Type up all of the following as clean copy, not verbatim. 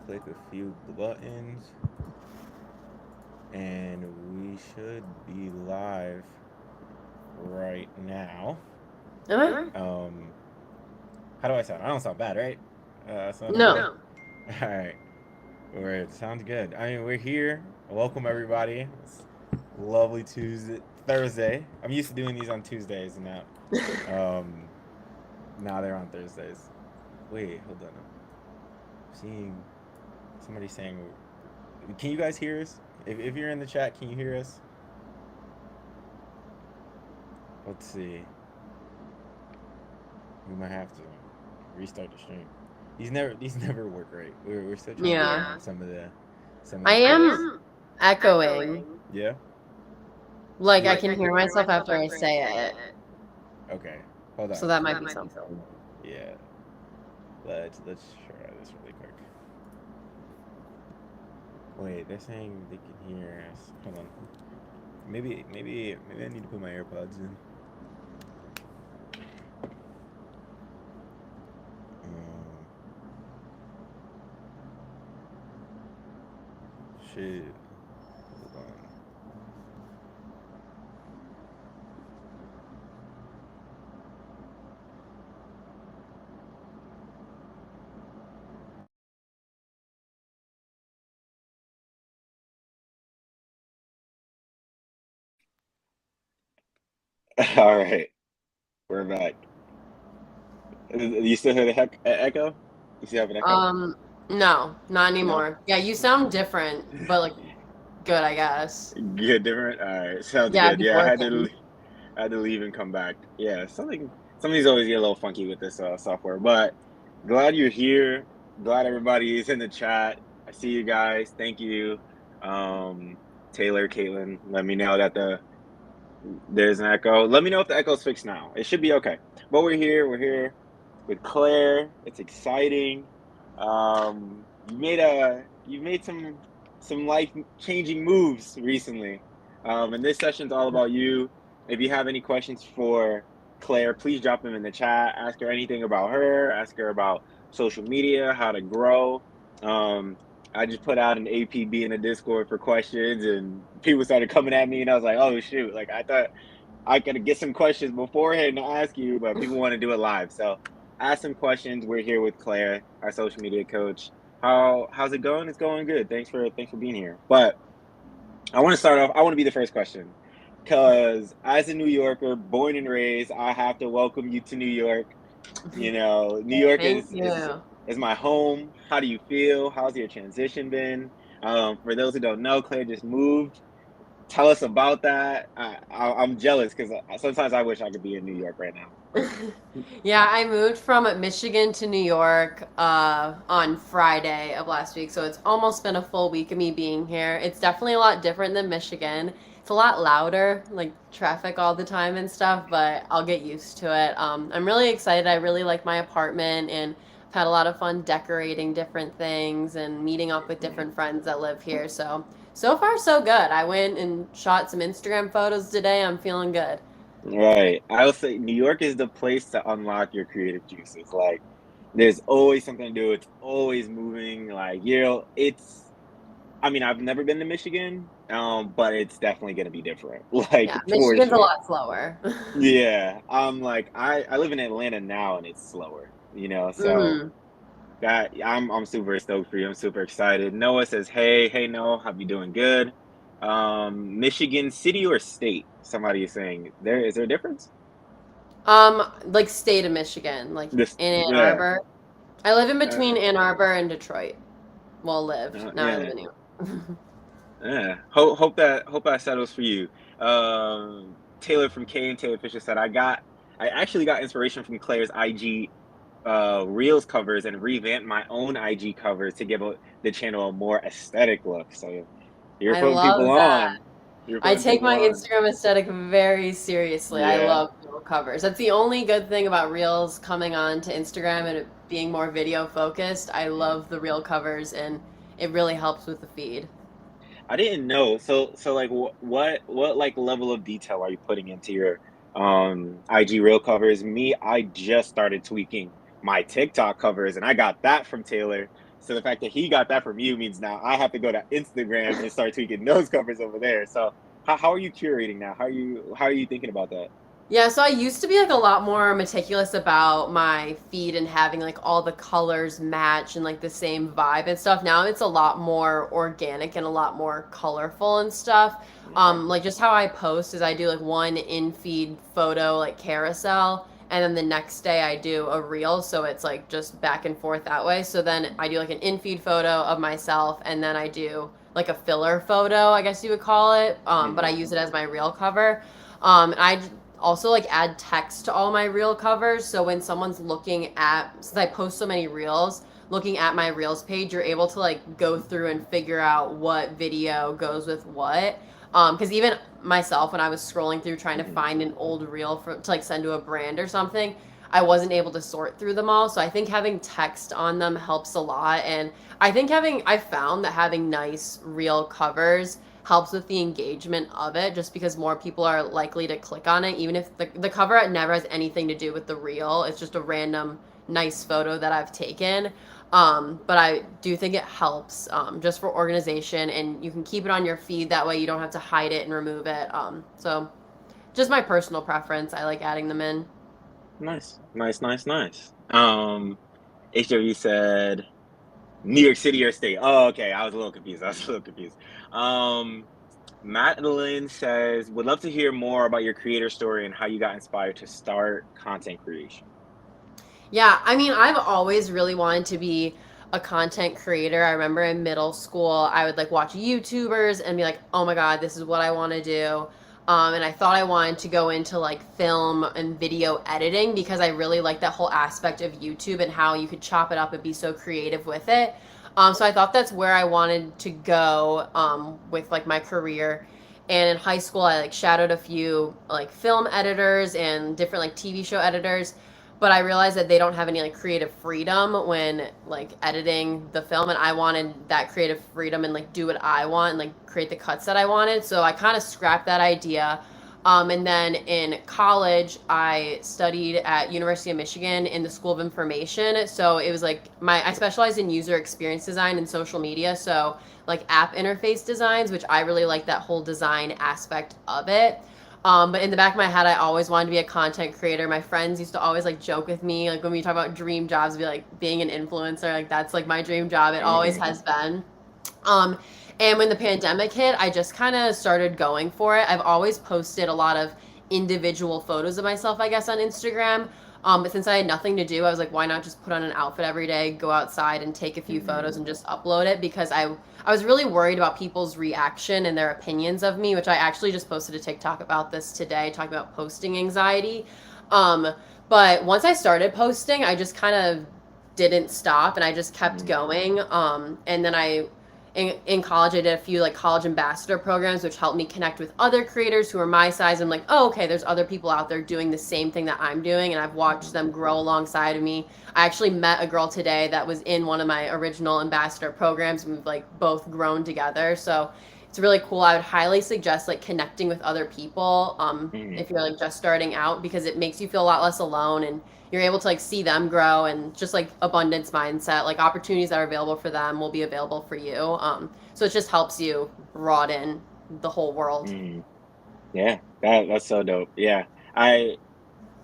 click a few buttons, and we should be live right now. Am I? Um, how do I sound? I don't sound bad, right? Sound okay? No. No. All right. Word. Sounds good. I mean, we're here. Welcome everybody. It's lovely Thursday. I'm used to doing these on Tuesdays, and um, now they're on Thursdays. Wait, hold on. I'm seeing somebody saying, "Can you guys hear us? If you're in the chat, can you hear us?" Let's see. We might have to restart the stream. These never work right. We're still trying to work Yeah. on some of I the things. I am am echoing. echoing. Yeah. Like, I Like can I hear can hear myself myself after I after I say say it. it. Okay. Hold So on. that So might that be might be something. something. Yeah. Let's try this really quick. Wait, they're saying they can hear us. Hold on. Maybe I need to put my AirPods in. Um, shit. Hold on. All right, we're back. You still hear the echo? You still have an echo? Um, no, not No. anymore. Yeah, you sound different, but like good, I guess. Good, different. All right, sounds Yeah, good. it's Yeah, working. I had to leave and come back. Yeah, something's always get a little funky with this software, but glad you're here. Glad everybody is in the chat. I see you guys. Thank you, um, Taylor, Caitlin. Let me know that there's an echo. Let me know if the echo's fixed now. It should be okay. But we're here. We're here with Claire. It's exciting. You made some life changing moves recently. And this session's all about you. If you have any questions for Claire, please drop them in the chat. Ask her anything about her. Ask her about social media, how to grow. Um, I just put out an APB in the Discord for questions, and people started coming at me, and I was like, "Oh shoot!" Like I thought I could get some questions beforehand to ask you, but people want to do it live. So ask some questions. We're here with Claire, our social media coach. How's it going? It's going good. Thanks for being here. But I want to start off. I want to be the first question because as a New Yorker, born and raised, I have to welcome you to New York. You know, New York Thank you. is my home. How do you feel? How's your transition been? For those who don't know, Claire just moved. Tell us about that. I'm jealous because sometimes I wish I could be in New York right now. Yeah, I moved from Michigan to New York on Friday of last week, so it's almost been a full week of me being here. It's definitely a lot different than Michigan. It's a lot louder, like traffic all the time and stuff, but I'll get used to it. I'm really excited. I really like my apartment, and I've had a lot of fun decorating different things and meeting up with different friends that live here. So far, so good. I went and shot some Instagram photos today. I'm feeling good. Right. I would say New York is the place to unlock your creative juices. Like, there's always something to do. It's always moving. Like, I mean, I've never been to Michigan, but it's definitely going to be different. Like, Yeah, for Michigan's a sure. lot slower. Yeah. I live in Atlanta now and it's slower, so. Hmm. That I'm super stoked for you. I'm super excited. Noah says, hey Noah, hope you doing good. Michigan City or state? Somebody is saying is there a difference? Like state of Michigan, like This in Ann yeah. Arbor. I live in Uh, between Ann Arbor and Detroit. Well, lived. Now I live yeah. in New York. Yeah. Hope that settles for you. Taylor from K and Taylor Fisher said I actually got inspiration from Claire's IG reels covers and revamped my own IG covers to give the channel a more aesthetic look. So you're I putting people love that. on. You're I putting take people my on. Instagram aesthetic very seriously. I Yeah. love reel covers. That's the only good thing about reels coming on to Instagram and it being more video focused. I love the reel covers and it really helps with the feed. I didn't know. So like what like level of detail are you putting into your IG reel covers? Me, I just started tweaking my TikTok covers and I got that from Taylor. So the fact that he got that from you means now I have to go to Instagram and start tweaking those covers over there. So how are you curating now? How are you thinking about that? Yeah, so I used to be like a lot more meticulous about my feed and having like all the colors match and like the same vibe and stuff. Now it's a lot more organic and a lot more colorful and stuff. Okay. Like just how I post is I do like one in feed photo like carousel, and then the next day I do a reel, so it's like just back and forth that way. So then I do like an in feed photo of myself, and then I do like a filler photo, I guess you would call it. But I Hmm. use it as my reel cover. I also like add text to all my reel covers, so when someone's looking at, since I post so many reels, looking at my reels page, you're able to like go through and figure out what video goes with what. Because even myself, when I was scrolling through trying to Hmm. find an old reel to like send to a brand or something, I wasn't able to sort through them all. So I think having text on them helps a lot. And I found that having nice reel covers helps with the engagement of it, just because more people are likely to click on it, even if the cover art never has anything to do with the reel. It's just a random nice photo that I've taken. But I do think it helps, just for organization, and you can keep it on your feed. That way you don't have to hide it and remove it. So just my personal preference. I like adding them in. Nice, nice, nice, nice. HW said New York City or state. Oh, okay. I was a little confused. I was a little confused. Um, Madeline says, would love to hear more about your creator story and how you got inspired to start content creation. Yeah, I mean, I've always really wanted to be a content creator. I remember in middle school, I would like watch YouTubers and be like, oh my God, this is what I want to do. And I thought I wanted to go into like film and video editing because I really like that whole aspect of YouTube and how you could chop it up and be so creative with it. So I thought that's where I wanted to go, with like my career. And in high school, I like shadowed a few like film editors and different like TV show editors, but I realized that they don't have any like creative freedom when like editing the film, and I wanted that creative freedom and like do what I want and like create the cuts that I wanted. So I kind of scrapped that idea. And then in college, I studied at University of Michigan in the School of Information. So it was like I specialized in user experience design and social media. So like app interface designs, which I really like that whole design aspect of it. But in the back of my head, I always wanted to be a content creator. My friends used to always like joke with me, like when we talk about dream jobs, be like being an influencer, like that's like my dream job. It always Hmm. has been. Um, and when the pandemic hit, I just kind of started going for it. I've always posted a lot of individual photos of myself, I guess, on Instagram. But since I had nothing to do, I was like, why not just put on an outfit every day, go outside and take a few photos Hmm. and just upload it? Because I was really worried about people's reaction and their opinions of me, which I actually just posted a TikTok about this today, talking about posting anxiety. Um, but once I started posting, I just kind of didn't stop and I just kept Hmm. going. And then in college, I did a few like college ambassador programs, which helped me connect with other creators who are my size. I'm like, oh, okay, there's other people out there doing the same thing that I'm doing, and I've watched them grow alongside of me. I actually met a girl today that was in one of my original ambassador programs, and we've like both grown together. So it's really cool. I would highly suggest like connecting with other people, Hmm. if you're like just starting out, because it makes you feel a lot less alone, and you're able to like see them grow, and just like abundance mindset, like opportunities that are available for them will be available for you. So it just helps you broaden the whole world. Hmm. Yeah, that's so dope. Yeah. I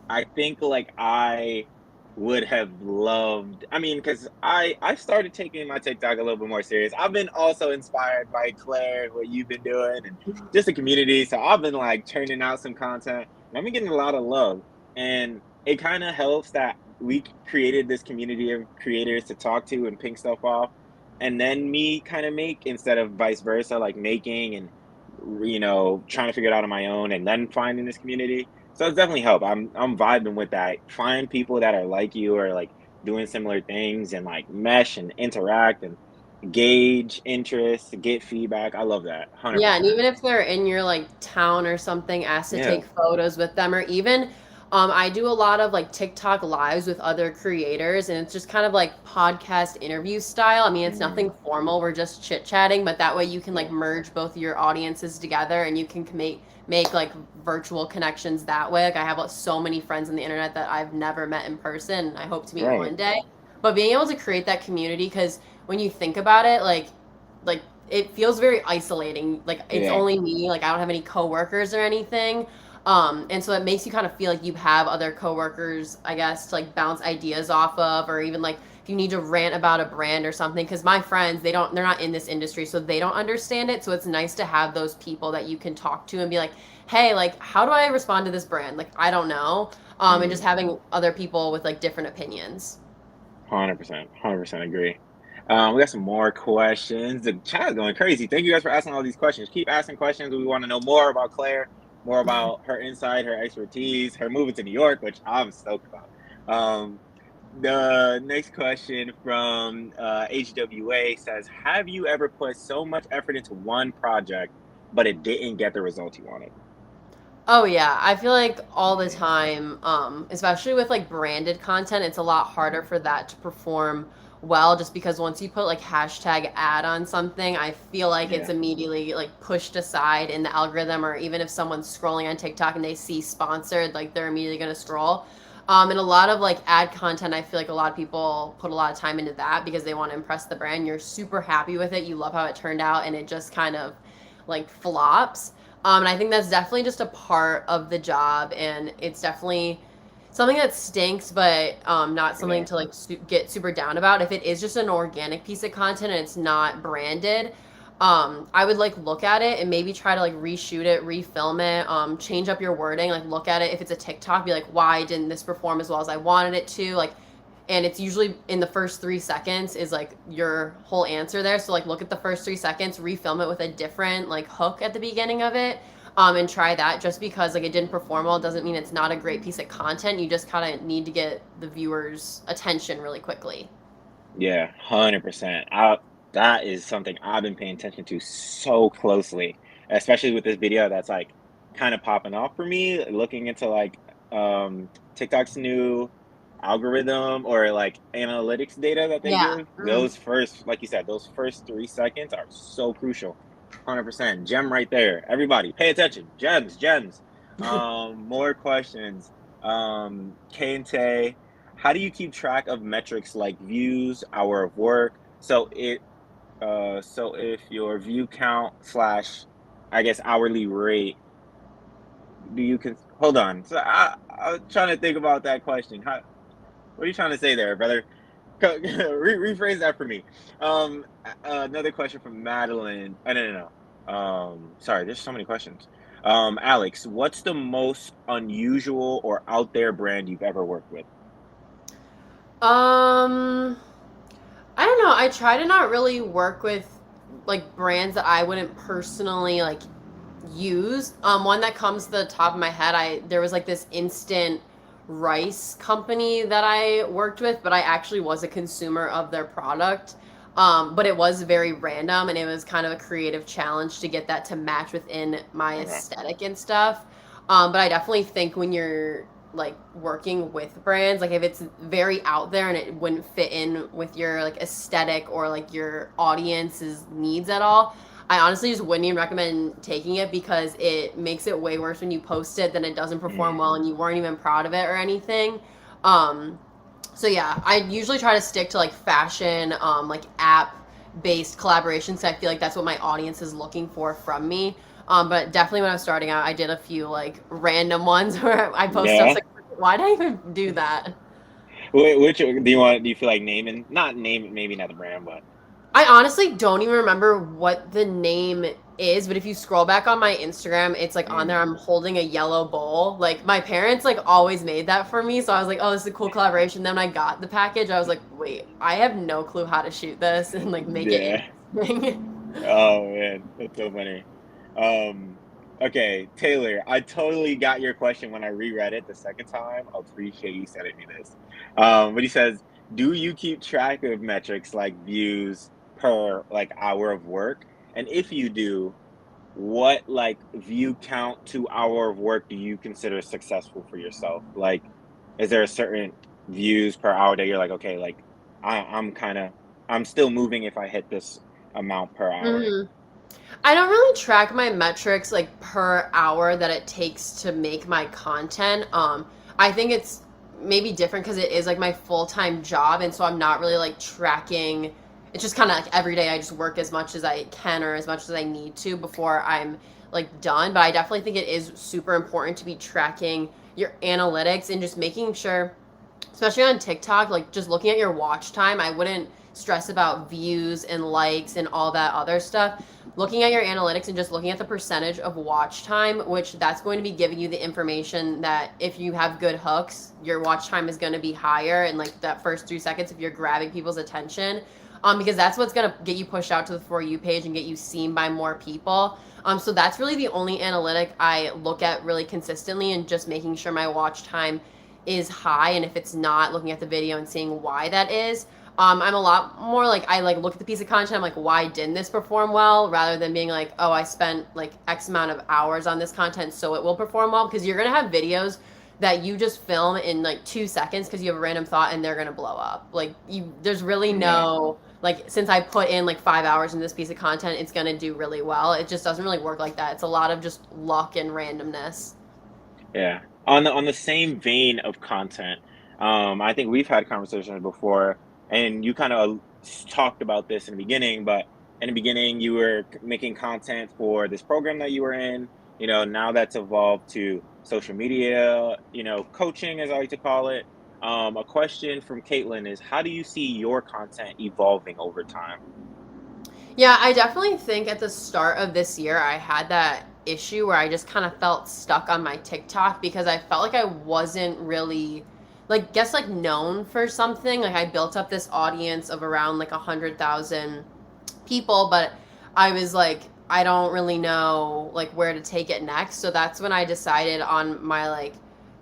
I think like I would have loved, I mean, because I started taking my TikTok a little bit more serious. I've been also inspired by Claire, what you've been doing, and just the community. So I've been like turning out some content, and I've been getting a lot of love. And it kind of helps that we created this community of creators to talk to and ping stuff off, and then me kind of make instead of vice versa, like making and trying to figure it out on my own and then finding this community. So it's definitely helped. I'm vibing with that. Find people that are like you or like doing similar things and like mesh and interact and gauge interest, get feedback. I love that. Yeah, and 100%. even if they're in your like town or something, ask to Yeah. take photos with them, or even I do a lot of like TikTok lives with other creators, and it's just kind of like podcast interview style. I mean, it's Mm, nothing formal. We're just chit-chatting, but that way you can like yeah. merge both your audiences together, and you can make like virtual connections that way. Like I have like, so many friends on the internet that I've never met in person, and I hope to meet Right. one day. But being able to create that community, because when you think about it, like it feels very isolating. Like it's Yeah. only me. Like I don't have any coworkers or anything. And so it makes you kind of feel like you have other coworkers, I guess, to like bounce ideas off of, or even like if you need to rant about a brand or something. Because my friends, they're not in this industry, so they don't understand it. So it's nice to have those people that you can talk to and be like, hey, like how do I respond to this brand? Like I don't know. And just Mm, having other people with like different opinions. 100%. 100% agree. We got some more questions. The chat is going crazy. Thank you guys for asking all these questions. Keep asking questions. We want to know more about Claire, more about her insight, her expertise, her moving to New York, which I'm stoked about. The next question from HWA says, have you ever put so much effort into one project, but it didn't get the results you wanted? Oh yeah, I feel like all the Mm, time, especially with like branded content, it's a lot harder mm, for that to perform well just because once you put like hashtag ad on something, I feel like it's yeah. immediately like pushed aside in the algorithm, or even if someone's scrolling on TikTok and they see sponsored, like they're immediately gonna scroll. And a lot of like ad content, I feel like a lot of people put a lot of time into that because they want to impress the brand. You're super happy with it, you love how it turned out, and it just kind of like flops. And I think that's definitely just a part of the job, and it's definitely something that stinks, but not something Yeah. to like get super down about. If it is just an organic piece of content and it's not branded, I would like look at it and maybe try to like reshoot it, refilm it, change up your wording, like look at it. If it's a TikTok, be like, why didn't this perform as well as I wanted it to? Like, and it's usually in the first 3 seconds is like your whole answer there. So like look at the first 3 seconds, refilm it with a different like hook at the beginning of it, and try that. Just because like it didn't perform well doesn't mean it's not a great piece of content. You just kind of need to get the viewers' attention really quickly. Yeah, 100%. That is something I've been paying attention to so closely, especially with this video that's like kind of popping off for me, looking into like TikTok's new algorithm or like analytics data that they Yeah. give. Those first, like you said, those first 3 seconds are so crucial. 100%. Gem right there. Everybody, pay attention. Gems, gems. More questions. Kente, how do you keep track of metrics like views, hour of work? So if your view count slash, I guess, hourly rate, do you can hold on. So I was trying to think about that question. What are you trying to say there, brother? Rephrase that for me. Another question from Madeline. Oh, no, no, no. Sorry, there's so many questions. Alex, what's the most unusual or out there brand you've ever worked with? um I don't know. I try to not really work with like brands that I wouldn't personally like use. One that comes to the top of my head, I there was like this instant rice company that I worked with, but I actually was a consumer of their product. But it was very random, and it was kind of a creative challenge to get that to match within my Okay. aesthetic and stuff. But I definitely think when you're like working with brands, like if it's very out there and it wouldn't fit in with your like aesthetic or like your audience's needs at all, I honestly just wouldn't even recommend taking it because it makes it way worse when you post it, then it doesn't perform well and Mm, you weren't even proud of it or anything. Um, so yeah, I usually try to stick to like fashion, like app based collaborations. So I feel like that's what my audience is looking for from me. But definitely when I was starting out, I did a few like random ones where I posted. I was yeah. like, why did I even do that? Which do you want? Do you feel like naming? Not name, maybe not the brand, but I honestly don't even remember what the name is, but if you scroll back on my Instagram, it's like on there. mm, I'm holding a yellow bowl. Like my parents like always made that for me, so I was like, "Oh, this is a cool collaboration." Then when I got the package, I was like, "Wait, I have no clue how to shoot this and like make it yeah. interesting." Oh man, that's so funny. Um, okay, Taylor, I totally got your question when I reread it the second time. I appreciate you sending me this. But he says, do you keep track of metrics like views per like hour of work? And if you do, what like view count to hour of work do you consider successful for yourself? Like, is there a certain views per hour that you're like, okay, like I'm kind of I'm still moving if I hit this amount per hour? Mhm. I don't really track my metrics like per hour that it takes to make my content. I think it's maybe different because it is like my full-time job, and so I'm not really like tracking it's just kind of like every day I just work as much as I can or as much as I need to before I'm like done. But I definitely think it is super important to be tracking your analytics and just making sure, especially on TikTok, like just looking at your watch time. I wouldn't stress about views and likes and all that other stuff. Looking at your analytics and just looking at the percentage of watch time, which that's going to be giving you the information that if you have good hooks, your watch time is going to be higher in like that first 3 seconds if you're grabbing people's attention. Because that's what's going to get you pushed out to the For You page and get you seen by more people. So that's really the only analytic I look at really consistently, and just making sure my watch time is high. And if it's not, looking at the video and seeing why that is. I'm a lot more like, I like look at the piece of content, I'm like, why didn't this perform well, rather than being like, oh, I spent like X amount of hours on this content so it will perform well. Because you're gonna have videos that you just film in like 2 seconds because you have a random thought and they're gonna blow up. Like there's really no like, since I put in like 5 hours in this piece of content, it's gonna do really well. It just doesn't really work like that. It's a lot of just luck and randomness. Yeah. On the same vein of content, I think we've had conversations before, and you kind of talked about this in the beginning. But in the beginning, you were making content for this program that you were in. Now that's evolved to social media. Coaching, as I like to call it. A question from Caitlin is, how do you see your content evolving over time? Yeah, I definitely think at the start of this year, I had that issue where I just kind of felt stuck on my TikTok because I felt like I wasn't really, like, guess like known for something. Like, I built up this audience of around like 100,000 people, but I was like, I don't really know like where to take it next. So that's when I decided on my like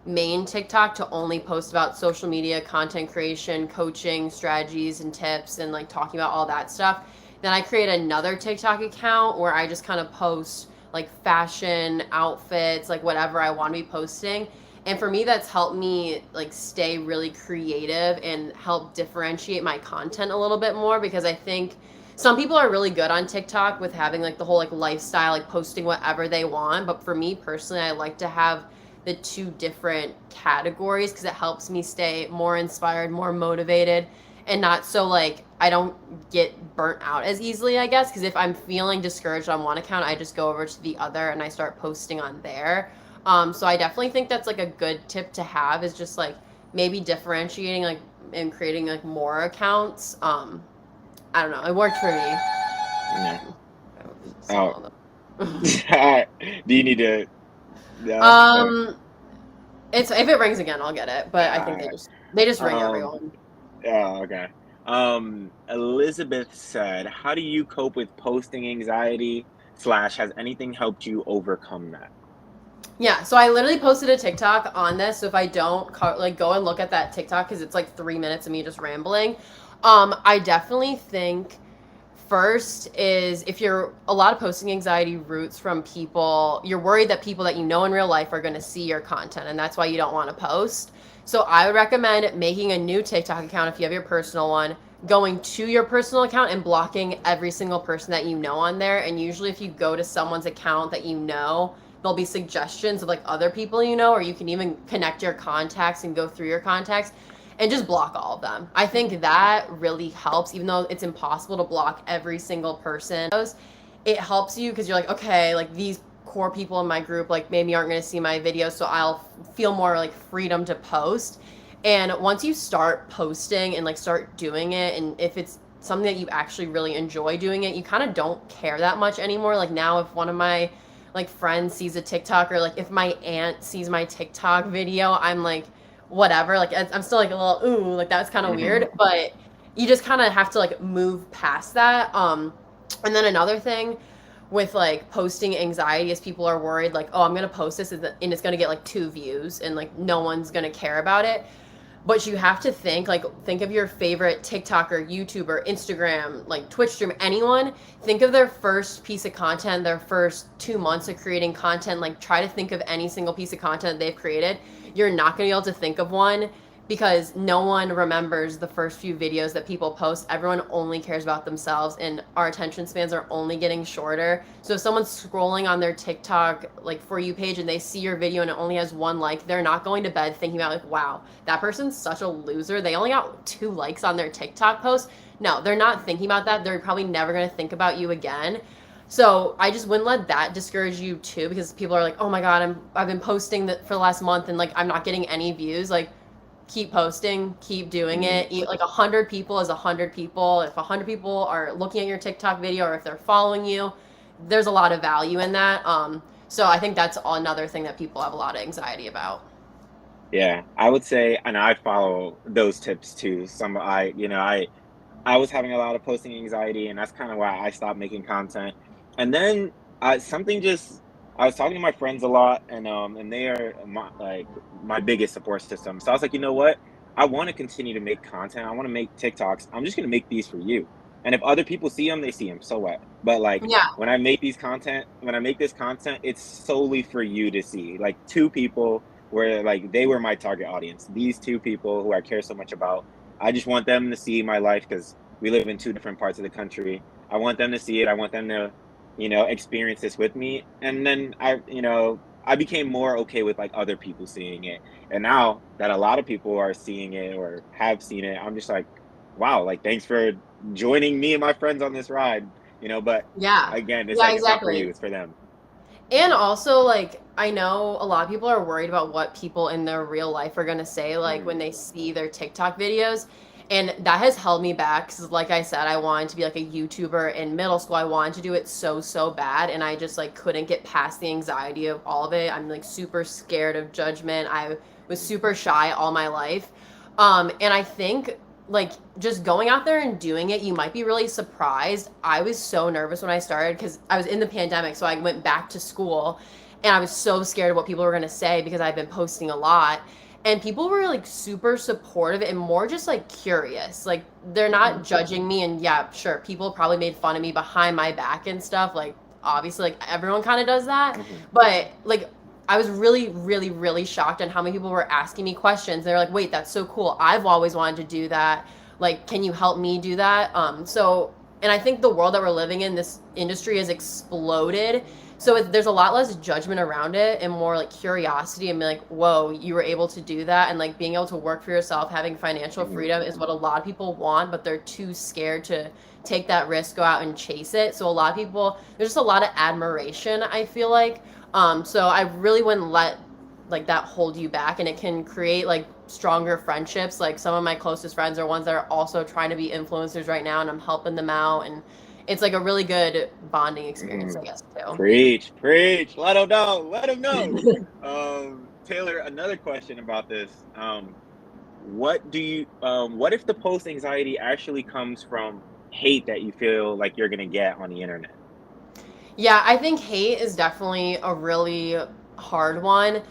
main TikTok to only post about social media, content creation, coaching, strategies and tips, and like talking about all that stuff. Then I create another TikTok account where I just kind of post like fashion, outfits, like whatever I want to be posting. And for me, that's helped me like stay really creative and help differentiate my content a little bit more, because I think some people are really good on TikTok with having like the whole like lifestyle, like posting whatever they want. But for me personally, I like to have the two different categories because it helps me stay more inspired, more motivated, and not so like I don't get burnt out as easily, I guess. Because if I'm feeling discouraged on one account, I just go over to the other and I start posting on there. So I definitely think that's like a good tip to have, is just like maybe differentiating like and creating like more accounts. I don't know. It worked for me. Yeah. So, Do you need to? it's if it rings again, I'll get it. But I think they just ring everyone. Oh, okay. Elizabeth said, "How do you cope with posting anxiety? Slash, has anything helped you overcome that?" Yeah, so I literally posted a TikTok on this. So if I don't like go and look at that TikTok because it's like 3 minutes of me just rambling, I definitely think first is, if you're a lot of posting anxiety roots from people, you're worried that people that you know in real life are going to see your content, and that's why you don't want to post. So I would recommend making a new TikTok account if you have your personal one, going to your personal account and blocking every single person that you know on there. And usually if you go to someone's account that you know, there'll be suggestions of like other people you know, or you can even connect your contacts and go through your contacts and just block all of them. I think that really helps, even though it's impossible to block every single person. It helps you because you're like, okay, like these core people in my group like maybe aren't going to see my videos, so I'll feel more like freedom to post. And once you start posting and like start doing it, and if it's something that you actually really enjoy doing it, you kind of don't care that much anymore. Like now, if one of my like friends sees a TikTok, or like if my aunt sees my TikTok video, I'm like, whatever. Like I'm still like a little ooh, like that's kind of weird, but you just kind of have to like move past that. And then another thing with like posting anxiety is people are worried like, oh, I'm gonna post this and it's gonna get like 2 views and like no one's gonna care about it. But you have to think of your favorite TikToker, YouTuber, Instagram, like Twitch streamer, anyone. Think of their first piece of content, their first 2 months of creating content. Like try to think of any single piece of content they've created. You're not going to be able to think of one because no one remembers the first few videos that people post. Everyone only cares about themselves, and our attention spans are only getting shorter. So if someone's scrolling on their TikTok like For You page and they see your video and it only has 1 like, they're not going to bed thinking about like, wow, that person's such a loser. They only got 2 likes on their TikTok post. No, they're not thinking about that. They're probably never going to think about you again. So I just wouldn't let that discourage you too, because people are like, oh my God, I've been posting that for the last month and like I'm not getting any views. Like, keep posting, keep doing it. Like 100 people is 100 people. If 100 people are looking at your TikTok video or if they're following you, there's a lot of value in that. So I think that's another thing that people have a lot of anxiety about. Yeah, I would say, and I follow those tips too. I was having a lot of posting anxiety, and that's kind of why I stopped making content. And then something just I was talking to my friends a lot, and they are my biggest support system. So I was like, you know what? I want to continue to make content. I want to make TikToks. I'm just gonna make these for you. And if other people see them, they see them. So what? But like Yeah. when I make this content, it's solely for you to see. Like two people where like they were my target audience. These two people who I care so much about. I just want them to see my life because we live in two different parts of the country. I want them to see it. I want them to, experience this with me. And then I became more okay with like other people seeing it. And now that a lot of people are seeing it or have seen it, I'm just like, wow, like thanks for joining me and my friends on this ride. But Yeah. again, it's Yeah, like it's not for you, exactly. it's for them. And also, like, I know a lot of people are worried about what people in their real life are going to say, like, when Mhm. they see their TikTok videos. And that has held me back because, like I said, I wanted to be like a YouTuber in middle school. I wanted to do it so, so bad. And I just, like, couldn't get past the anxiety of all of it. I'm, like, super scared of judgment. I was super shy all my life. And I think like just going out there and doing it, you might be really surprised. I was so nervous when I started because I was in the pandemic, so I went back to school and I was so scared of what people were going to say because I've been posting a lot. And people were like super supportive and more just like curious. Like they're not Mhm. judging me. And yeah, sure, people probably made fun of me behind my back and stuff. Like obviously, like everyone kind of does that. Mhm. But like I was really, really, really shocked on how many people were asking me questions. They're like, wait, that's so cool. I've always wanted to do that. Like, can you help me do that? And I think the world that we're living in, this industry has exploded. So there's a lot less judgment around it and more like curiosity and be like, whoa, you were able to do that. And like being able to work for yourself, having financial Mhm. freedom is what a lot of people want, but they're too scared to take that risk, go out and chase it. So a lot of people, there's just a lot of admiration, I feel like. So I really wouldn't let like that hold you back, and it can create like stronger friendships. Like some of my closest friends are ones that are also trying to be influencers right now, and I'm helping them out, and it's like a really good bonding experience, I Mhm. guess, too. Preach, preach. Let them know. Let them know. Taylor, another question about this. What if the post anxiety actually comes from hate that you feel like you're gonna get on the internet? Yeah, I think hate is definitely a really hard one.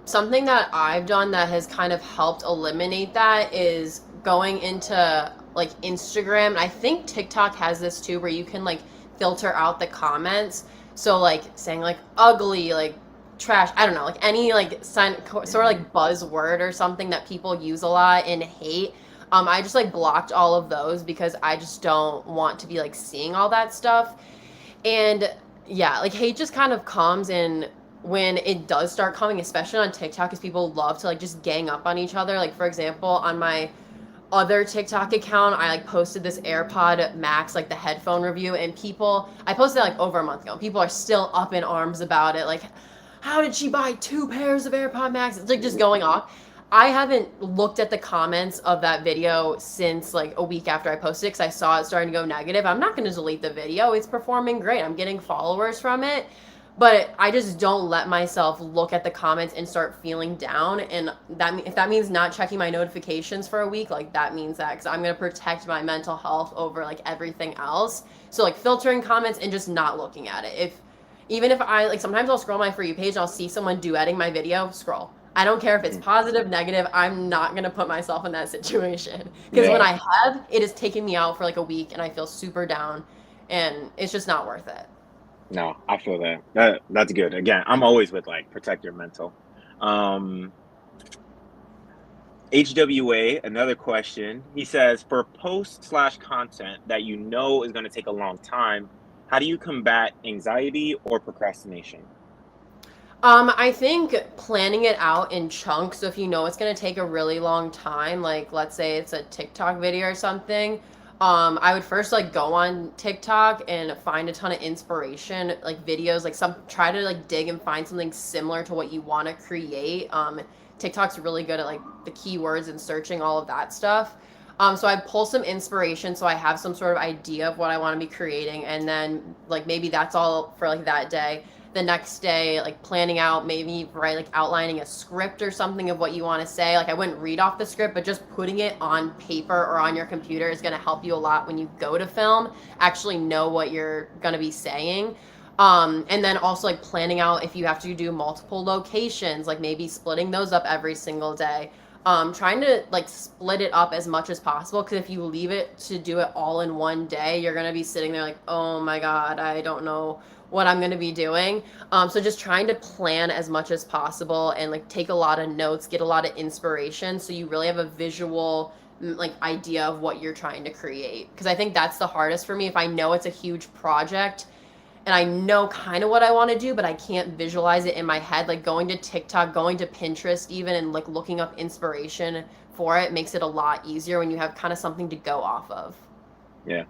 Something that I've done that has kind of helped eliminate that is going into like Instagram. I think TikTok has this too, where you can like filter out the comments. So like saying like ugly, like trash, I don't know, like any like sort of Mhm. like buzzword or something that people use a lot in hate. I just like blocked all of those because I just don't want to be like seeing all that stuff. And yeah, like hate just kind of comes in when it does start coming, especially on TikTok, because people love to like just gang up on each other. Like for example, on my other TikTok account, I like posted this AirPod Max, like the headphone review, and people, I posted it like over a month ago. People are still up in arms about it. Like, how did she buy 2 pairs of AirPod Max? It's like just going off. I haven't looked at the comments of that video since like a week after I posted it because I saw it starting to go negative. I'm not going to delete the video. It's performing great. I'm getting followers from it. But I just don't let myself look at the comments and start feeling down. And that if that means not checking my notifications for a week, like that means that because I'm gonna protect my mental health over like everything else. So like filtering comments and just not looking at it. If even if I like sometimes I'll scroll my For You page and I'll see someone duetting my video, scroll. I don't care if it's Mhm. positive, negative. I'm not gonna put myself in that situation because when Yeah. I have, it has taken me out for like a week and I feel super down, and it's just not worth it. No, I feel that. That's good. Again, I'm always with like protect your mental. Um, HWA, another question. He says, for post slash content that you know is going to take a long time, how do you combat anxiety or procrastination? I think planning it out in chunks. So if you know it's gonna take a really long time, like let's say it's a TikTok video or something, I would first like go on TikTok and find a ton of inspiration, like videos, like some try to like dig and find something similar to what you want to create. TikTok's really good at like the keywords and searching all of that stuff. So I pull some inspiration so I have some sort of idea of what I want to be creating, and then like maybe that's all for like that day. The next day, like planning out, maybe right, like outlining a script or something of what you want to say. Like I wouldn't read off the script, but just putting it on paper or on your computer is going to help you a lot when you go to film. Actually know what you're going to be saying. And then also like planning out if you have to do multiple locations, like maybe splitting those up every single day. Trying to like split it up as much as possible, because if you leave it to do it all in one day, you're gonna be sitting there like, oh my god, I don't know what I'm gonna be doing. So just trying to plan as much as possible and like take a lot of notes, get a lot of inspiration, so you really have a visual like idea of what you're trying to create. Because I think that's the hardest for me. If I know it's a huge project and I know kind of what I want to do, but I can't visualize it in my head. Like going to TikTok, going to Pinterest, even, and like looking up inspiration for it makes it a lot easier when you have kind of something to go off of. Yeah,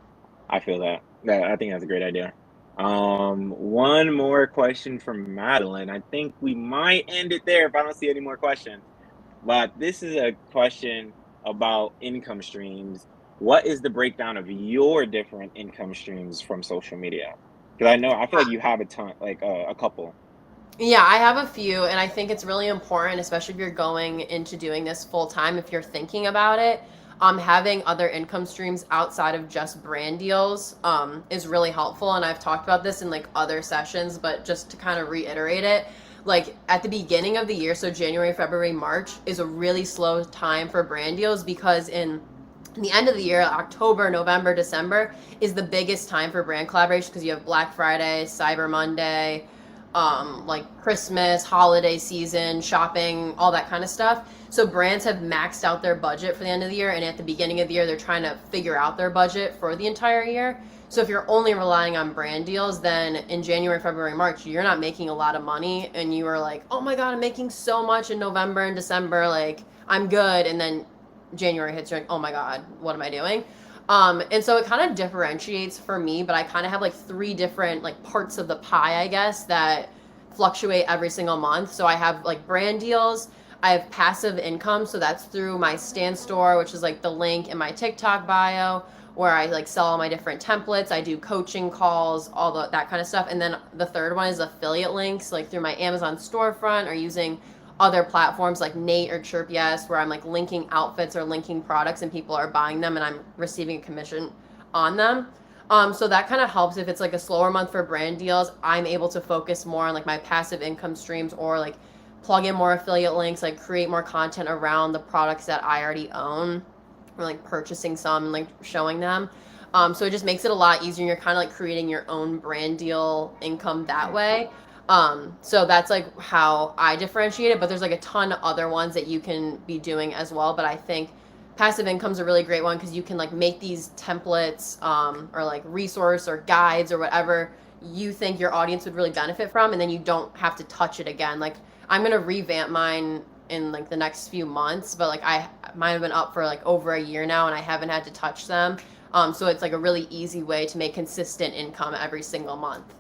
I feel that. I think that's a great idea. One more question from Madeline. I think we might end it there if I don't see any more questions. But this is a question about income streams. What is the breakdown of your different income streams from social media? Because I feel like you have a ton, like a couple. Yeah, I have a few, and I think it's really important, especially if you're going into doing this full time, if you're thinking about it. Having other income streams outside of just brand deals is really helpful. And I've talked about this in like other sessions, but just to kind of reiterate it, like at the beginning of the year, so January, February, March is a really slow time for brand deals, because in the end of the year, October, November, December is the biggest time for brand collaboration, because you have Black Friday, Cyber Monday, like Christmas, holiday season, shopping, all that kind of stuff. So brands have maxed out their budget for the end of the year, and at the beginning of the year, they're trying to figure out their budget for the entire year. So if you're only relying on brand deals, then in January, February, March, you're not making a lot of money, and you are like, oh my god, I'm making so much in November and December, like I'm good, and then January hits, you're like, oh my god, what am I doing? And so it kind of differentiates for me, but I kind of have like three different like parts of the pie, I guess, that fluctuate every single month. So I have like brand deals, I have passive income, so that's through my Stand store, which is like the link in my TikTok bio, where I like sell all my different templates. I do coaching calls, that kind of stuff. And then the third one is affiliate links, like through my Amazon storefront or using other platforms like Nate or Chirp Yes, where I'm like linking outfits or linking products and people are buying them and I'm receiving a commission on them. So that kind of helps. If it's like a slower month for brand deals, I'm able to focus more on like my passive income streams, or like plug in more affiliate links, like create more content around the products that I already own, or like purchasing some and like showing them. So it just makes it a lot easier. You're kind of like creating your own brand deal income that way. So that's like how I differentiate it, but there's like a ton of other ones that you can be doing as well. But I think passive income's a really great one, because you can like make these templates, or like resource or guides or whatever you think your audience would really benefit from, and then you don't have to touch it again. Like I'm gonna revamp mine in like the next few months, but like mine have been up for like over a year now and I haven't had to touch them. So it's like a really easy way to make consistent income every single month.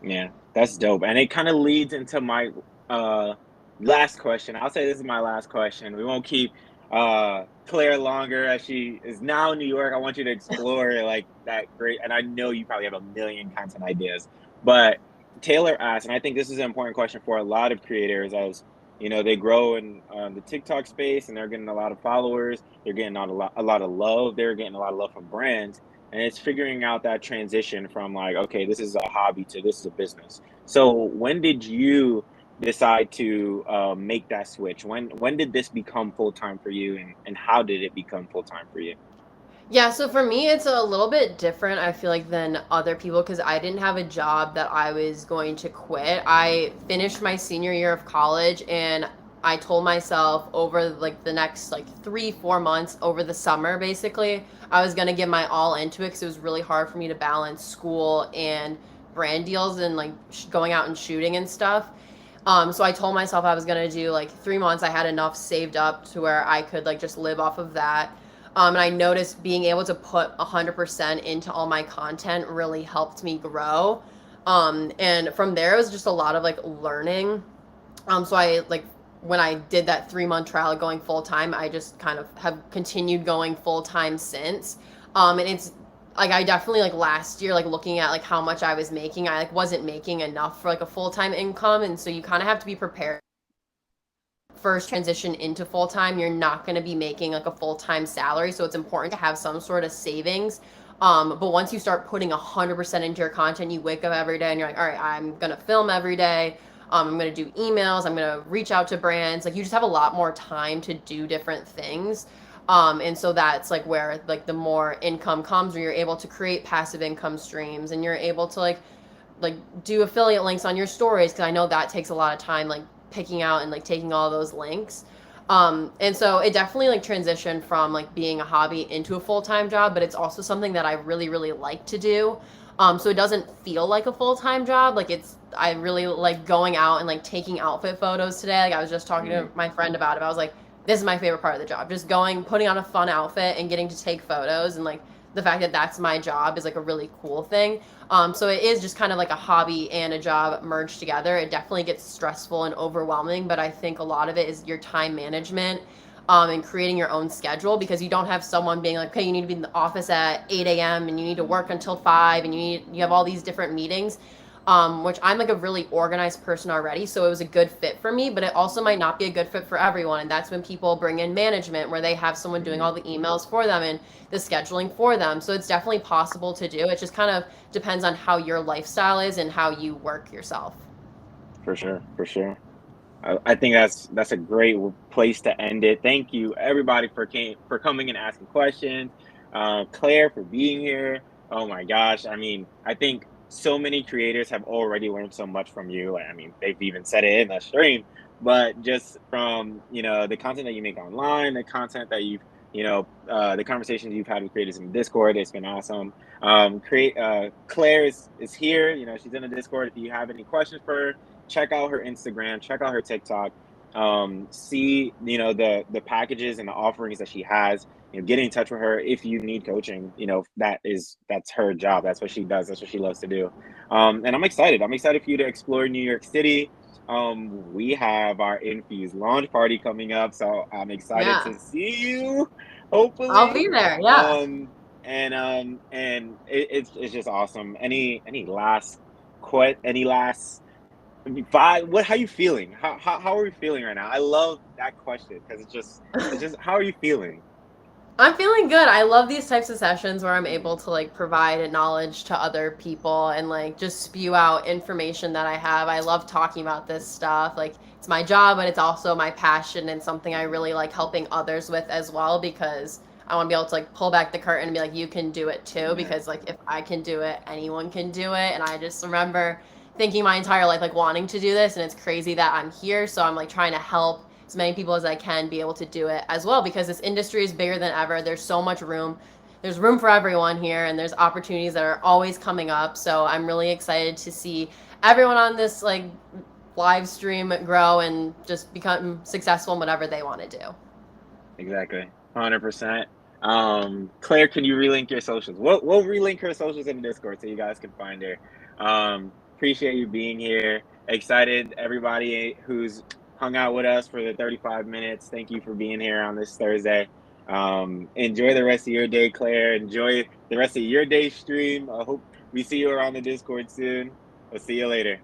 Yeah, that's dope. And it kind of leads into my uh last question. I'll say this is my last question. We won't keep Claire longer, as she is now in New York. I want you to explore like that great, and I know you probably have a million content ideas. But Taylor asked, and I think this is an important question for a lot of creators, as you know, they grow in the TikTok space and they're getting a lot of followers, they're getting a lot of love, they're getting a lot of love from brands, and it's figuring out that transition from like, okay, this is a hobby to this is a business. So when did you decide to make that switch? When did this become full time for you, and how did it become full time for you? Yeah, so for me, it's a little bit different, I feel like, than other people, because I didn't have a job that I was going to quit. I finished my senior year of college, and I told myself over like the next like 3-4 months over the summer, basically, I was gonna give my all into it because it was really hard for me to balance school and brand deals and like going out and shooting and stuff. So I told myself I was gonna do like 3 months. I had enough saved up to where I could like just live off of that. And I noticed being able to put 100% into all my content really helped me grow. And from there, it was just a lot of like learning. So I like when I did that 3 month trial of going full time, I just kind of have continued going full time since. And it's like I definitely like last year, like looking at like how much I was making, I like wasn't making enough for like a full time income, and so you kind of have to be prepared. First transition into full time, you're not going to be making like a full time salary, so it's important to have some sort of savings. But once you start putting 100% into your content, you wake up every day and you're like, all right, I'm going to film every day. I'm going to do emails. I'm going to reach out to brands. Like you just have a lot more time to do different things. And so that's like where like the more income comes, where you're able to create passive income streams and you're able to like do affiliate links on your stories, because I know that takes a lot of time, like picking out and like taking all those links. And so it definitely like transitioned from like being a hobby into a full-time job, but it's also something that I really, really like to do. So it doesn't feel like a full-time job. Like I really like going out and like taking outfit photos today. Like I was just talking to my friend about it. I was like, this is my favorite part of the job. Just going, putting on a fun outfit and getting to take photos, and like the fact that that's my job is like a really cool thing. So it is just kind of like a hobby and a job merged together. It definitely gets stressful and overwhelming, but I think a lot of it is your time management, and creating your own schedule, because you don't have someone being like, okay, you need to be in the office at 8 a.m. and you need to work until 5 and you have all these different meetings. Which I'm like a really organized person already, so it was a good fit for me, but it also might not be a good fit for everyone. And that's when people bring in management, where they have someone doing all the emails for them and the scheduling for them. So it's definitely possible to do. It just kind of depends on how your lifestyle is and how you work yourself. For sure, for sure. I think that's a great place to end it. Thank you, everybody, for coming and asking questions. Claire, for being here. Oh my gosh! I mean, I think so many creators have already learned so much from you. I mean, they've even said it in the stream, but just from the content that you make online, the content that you've the conversations you've had with creators in Discord, it's been awesome. Create Claire is here. She's in the Discord. If you have any questions for her, check out her Instagram, check out her TikTok, see the packages and the offerings that she has. Get in touch with her if you need coaching. That's her job. That's what she does. That's what she loves to do. And I'm excited. I'm excited for you to explore New York City. We have our Infuse launch party coming up, so I'm excited Yeah, to see you. I'll Hopefully. be there. Yeah. And it's just awesome. Any last how are you feeling? How are you feeling right now? I love that question because it's just how are you feeling? I'm feeling good. I love these types of sessions where I'm able to like provide knowledge to other people and like just spew out information that I have. I love talking about this stuff. Like it's my job, but it's also my passion and something I really like helping others with as well, because I want to be able to like pull back the curtain and be like, you can do it too, Yeah, because like if I can do it, anyone can do it. And I just remember thinking my entire life like wanting to do this, and it's crazy that I'm here. So I'm like trying to help as many people as I can be able to do it as well, because this industry is bigger than ever. There's so much room. There's room for everyone here, and there's opportunities that are always coming up. So I'm really excited to see everyone on this like live stream grow and just become successful in whatever they want to do. exactly. 100%. Claire, can you relink your socials? We'll relink her socials in the Discord so you guys can find her. Appreciate you being here. Excited, everybody who's hung out with us for the 35 minutes. Thank you for being here on this Thursday. Enjoy the rest of your day, Claire. Enjoy the rest of your day stream. I hope we see you around the Discord soon. We'll see you later.